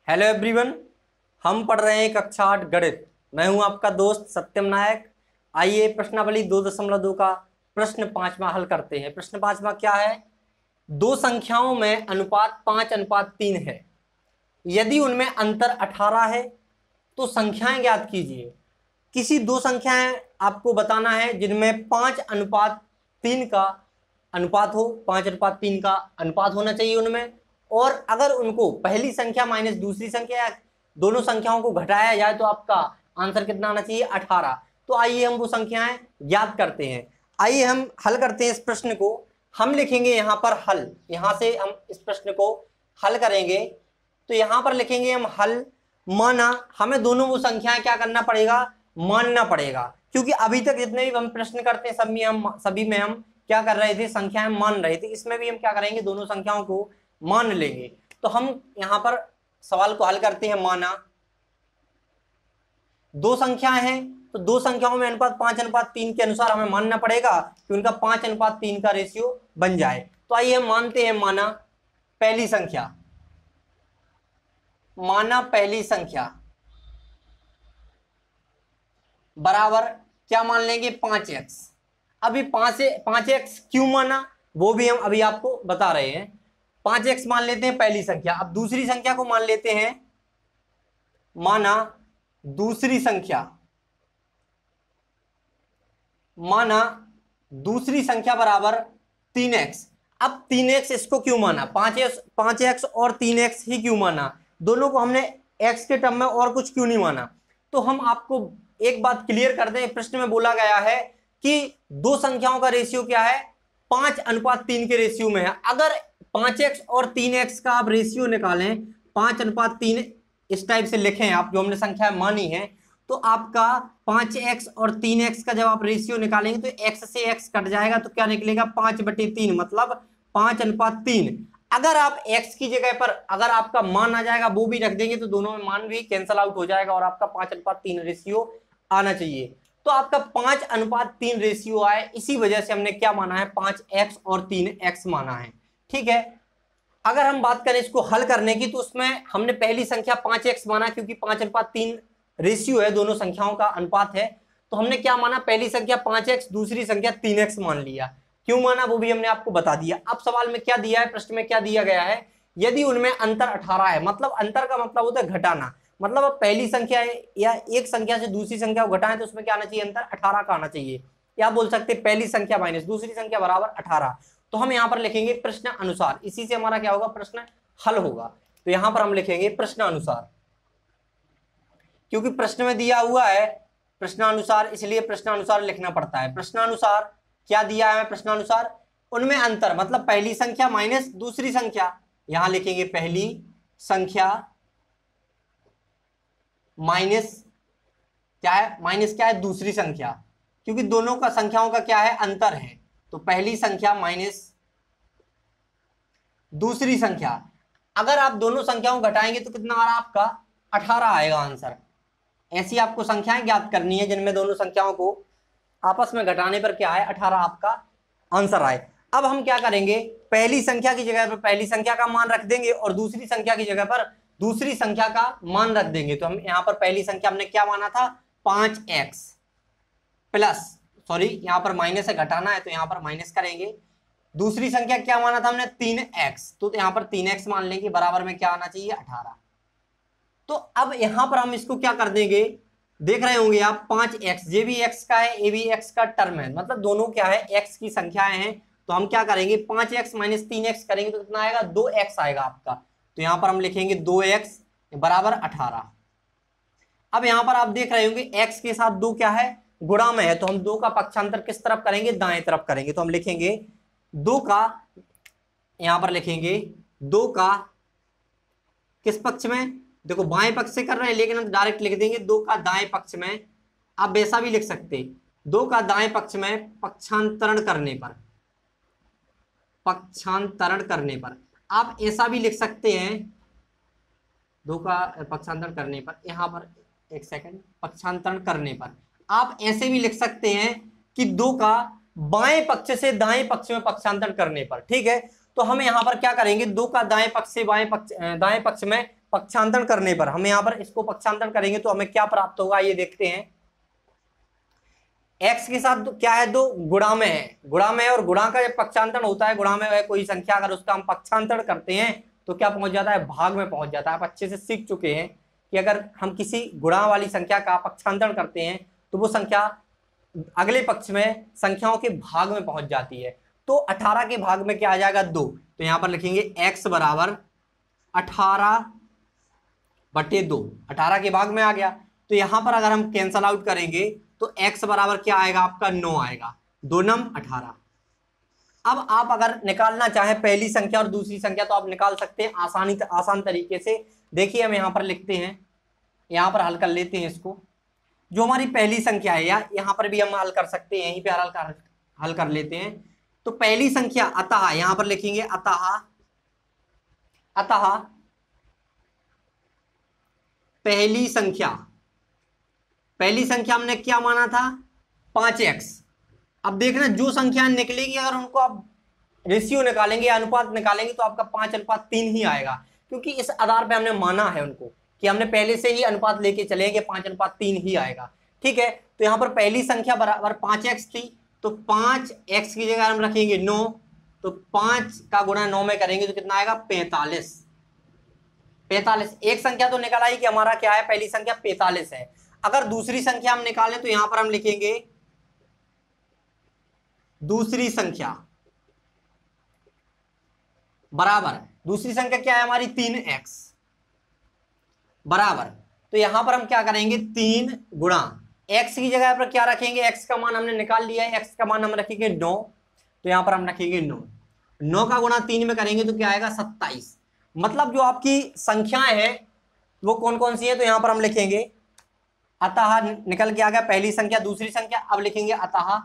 Hello everyone, हम पढ़ रहे हैं कक्षा 8 गणित। मैं हूं आपका दोस्त सत्यम नायक। आइए प्रश्नावली 2.2 का प्रश्न 5वां हल करते हैं। प्रश्न 5वां क्या है? दो संख्याओं में अनुपात 5:3 है। यदि उनमें अंतर 18 है तो संख्याएं ज्ञात कीजिए। किसी दो संख्याएं आपको बताना है जिनमें 5:3 का अनुपात हो, 5:3 का अनुपात होना चाहिए उनमें। और अगर उनको पहली संख्या माइनस दूसरी संख्या या दोनों संख्याओं को घटाया जाए तो आपका आंसर कितना आना चाहिए? 18। तो आइए हम वो संख्याएं ज्ञात करते हैं। आइए हम हल करते हैं इस प्रश्न को। हम लिखेंगे यहां पर हल, यहां से हम इस प्रश्न को हल करेंगे। तो यहां पर लिखेंगे हम हल। माना हमें दोनों वो संख्याएं क्या करना पड़ेगा? मानना पड़ेगा, क्योंकि अभी तक जितने भी हम प्रश्न करते हैं सभी में हम क्या कर रहे थे? संख्याएं मान रहे थे। इसमें भी हम क्या करेंगे? दोनों संख्याओं को मान लेंगे। तो हम यहां पर सवाल को हल करते हैं। माना दो संख्याएं हैं, तो दो संख्याओं में अनुपात 5:3 के अनुसार हमें मानना पड़ेगा कि उनका 5:3 का रेशियो बन जाए। तो आइए हम मानते हैं। माना पहली संख्या, माना पहली संख्या बराबर क्या मान लेंगे? 5x। अभी 5x क्यों माना वो भी हम अभी आपको बता रहे हैं। 5x मान लेते हैं पहली संख्या। अब दूसरी संख्या को मान लेते हैं। माना दूसरी संख्या, माना दूसरी संख्या बराबर 3x। अब 3x इसको क्यों माना? 5x और 3x ही क्यों माना? दोनों को हमने x के टर्म में और कुछ क्यों नहीं माना? तो हम आपको एक बात क्लियर कर दें। प्रश्न में बोला गया है कि दो संख्याओं का रेशियो क्या है? 5:3 के रेशियो में है। अगर 5x और 3x का आप रेशियो निकालें, 5:3 इस टाइप से लिखें आप, जो हमने संख्या मानी है, तो आपका 5x और 3x का जब आप रेशियो निकालेंगे तो x से x कट जाएगा, तो क्या निकलेगा? 5/3, मतलब 5:3। अगर आप x की जगह पर अगर आपका मान आ जाएगा वो भी रख देंगे तो दोनों में मान भी कैंसल आउट हो जाएगा और आपका 5:3 रेशियो आना चाहिए। तो आपका 5:3 रेशियो आए, इसी वजह से हमने क्या माना है? 5x और 3x माना है। ठीक है। अगर हम बात करें इसको हल करने की, तो उसमें हमने पहली संख्या 5x माना, क्योंकि 5:3 रेशियो है, दोनों संख्याओं का अनुपात है। तो हमने क्या माना? पहली संख्या 5x, दूसरी संख्या 3x मान लिया। क्यों माना वो भी हमने आपको बता दिया। अब सवाल में क्या दिया है? प्रश्न में क्या दिया गया है? यदि उनमें अंतर 18 है, मतलब अंतर का मतलब होता है घटाना। मतलब अब पहली संख्या या एक संख्या से दूसरी संख्या को घटाएं तो उसमें क्या आना चाहिए? अंतर 18 का आना चाहिए। या बोल सकते हैं पहली संख्या माइनस दूसरी संख्या बराबर 18। तो हम यहां पर लिखेंगे प्रश्न अनुसार। इसी से हमारा क्या होगा? प्रश्न हल होगा। तो यहां पर हम लिखेंगे प्रश्न अनुसार, क्योंकि प्रश्न में दिया हुआ है प्रश्नानुसार, इसलिए प्रश्नानुसार लिखना पड़ता है। प्रश्नानुसार क्या दिया है? प्रश्नानुसार उनमें अंतर, मतलब पहली संख्या माइनस दूसरी संख्या। यहां लिखेंगे पहली संख्या माइनस क्या है? माइनस क्या है? दूसरी संख्या, क्योंकि दोनों का संख्याओं का क्या है? अंतर है। तो पहली संख्या माइनस दूसरी संख्या। अगर आप दोनों संख्याओं को घटाएंगे तो कितना आ रहा है आपका? 18 आएगा आंसर। ऐसी आपको संख्याएं ज्ञात करनी है जिनमें दोनों संख्याओं को आपस में घटाने पर क्या है? 18 आपका आंसर आए। अब हम क्या करेंगे? पहली संख्या की जगह पर पहली संख्या का मान रख देंगे और दूसरी संख्या की जगह पर दूसरी संख्या का मान रख देंगे। तो हम यहां पर पहली संख्या हमने क्या माना था? 5x प्लस, सॉरी यहां पर माइनस से घटाना है तो यहां पर माइनस करेंगे। दूसरी संख्या क्या माना था हमने? 3x, तो यहां पर 3x मान लेंगे, बराबर में क्या आना चाहिए? 18। तो अब यहां पर हम इसको क्या कर देंगे? देख रहे होंगे आप 5x, ये भी x का है, ये भी x का टर्म है, मतलब दोनों क्या है? x की संख्याएं हैं। तो हम क्या करेंगे? 5x माइनस 3x करेंगे तो कितना आएगा? 2x आएगा आपका। तो यहां पर हम लिखेंगे 2x बराबर 18। अब यहां पर आप देख रहे होंगे x के साथ 2 क्या है? गुणा में है, तो हम 2 का पक्षांतर किस तरफ करेंगे? दाएं तरफ करेंगे। तो हम लिखेंगे 2 का, यहां पर लिखेंगे 2 का किस पक्ष में? देखो बाएं पक्ष से कर रहे हैं, लेकिन हम डायरेक्ट लिख देंगे 2 का दाएं पक्ष में। आप ऐसा भी लिख सकते हैं 2 का दाएं पक्ष में पक्षांतरण करने पर, पक्षांतरण करने पर आप ऐसा भी लिख सकते हैं 2 का पक्षांतरण करने पर, यहां पर एक सेकंड, पक्षांतरण करने पर आप ऐसे भी लिख सकते हैं कि 2 का बाएं पक्ष से दाएं पक्ष में पक्षांतरण करने पर। ठीक है। तो हम यहां पर क्या करेंगे? 2 का दाएं पक्ष से दाएं पक्ष में पक्षांतरण करने पर, हम यहाँ पर इसको पक्षांतरण करेंगे तो हमें क्या प्राप्त होगा, ये देखते हैं। x के साथ क्या है, 2 गुणा में है, गुणा में है, और गुणा का जब पक्षांतरण होता है, गुणा में है कोई संख्या, अगर उसका हम पक्षांतरण करते हैं तो क्या पहुंच जाता है, भाग में पहुंच जाता है। आप अच्छे से सीख चुके हैं कि अगर हम किसी गुणा वाली संख्या का पक्षांतरण करते हैं तो वो संख्या अगले पक्ष में संख्याओं के भाग में पहुंच जाती है। तो 18 के भाग में क्या आ जाएगा, 2। तो यहां पर लिखेंगे x बराबर 18/2, 18 के भाग में आ गया। तो यहां पर अगर हम कैंसल आउट करेंगे तो x बराबर क्या आएगा आपका, 9 आएगा, 2 9 18। अब आप अगर निकालना चाहें पहली संख्या और दूसरी संख्या तो आप निकाल सकते हैं आसान तरीके से। देखिए हम यहां पर लिखते हैं, यहां पर हल कर लेते हैं इसको। जो हमारी पहली संख्या है, या यहां पर भी हम हल कर सकते हैं, यहीं पे हल कर लेते हैं। तो पहली संख्या अतः, यहां पर लिखेंगे अतः पहली संख्या हमने क्या माना था, 5x। अब देखना जो संख्या निकलेगी, अगर उनको आप रेशियो निकालेंगे या अनुपात निकालेंगे तो आपका 5:3 ही आएगा, क्योंकि इस आधार पे हमने माना है उनको कि हमने पहले से ही अनुपात लेके चलेंगे, 5:3 ही आएगा। ठीक है, तो यहाँ पर पहली संख्या बराबर 5x थी, तो 5x की जगह हम रखेंगे 9, तो 5 का गुणा 9 में करेंगे तो कितना आएगा, 45। एक संख्या तो निकल आई कि हमारा क्या है, पहली संख्या 45 है। अगर दूसरी संख्या हम निकालें तो यहां पर हम लिखेंगे दूसरी संख्या बराबर, दूसरी संख्या क्या है हमारी, 3x बराबर। तो यहां पर हम क्या करेंगे, 3 गुणा x की जगह पर क्या रखेंगे, x का मान हमने निकाल लिया है, x का मान हम रखेंगे 9, तो यहां पर हम रखेंगे 9 का गुणा 3 में करेंगे तो क्या आएगा, 27। मतलब जो आपकी संख्याएं हैं वो कौन कौन सी है, तो यहां पर हम लिखेंगे अतः, निकल के आ गया पहली संख्या दूसरी संख्या। अब लिखेंगे अतः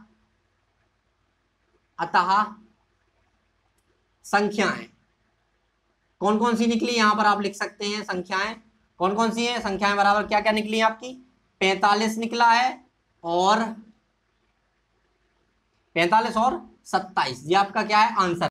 संख्याएं कौन कौन सी निकली, यहां पर आप लिख सकते हैं संख्याएं कौन कौन सी हैं। संख्याएं बराबर क्या क्या निकली है आपकी, 45 निकला है, और 45 और 27, ये आपका क्या है आंसर।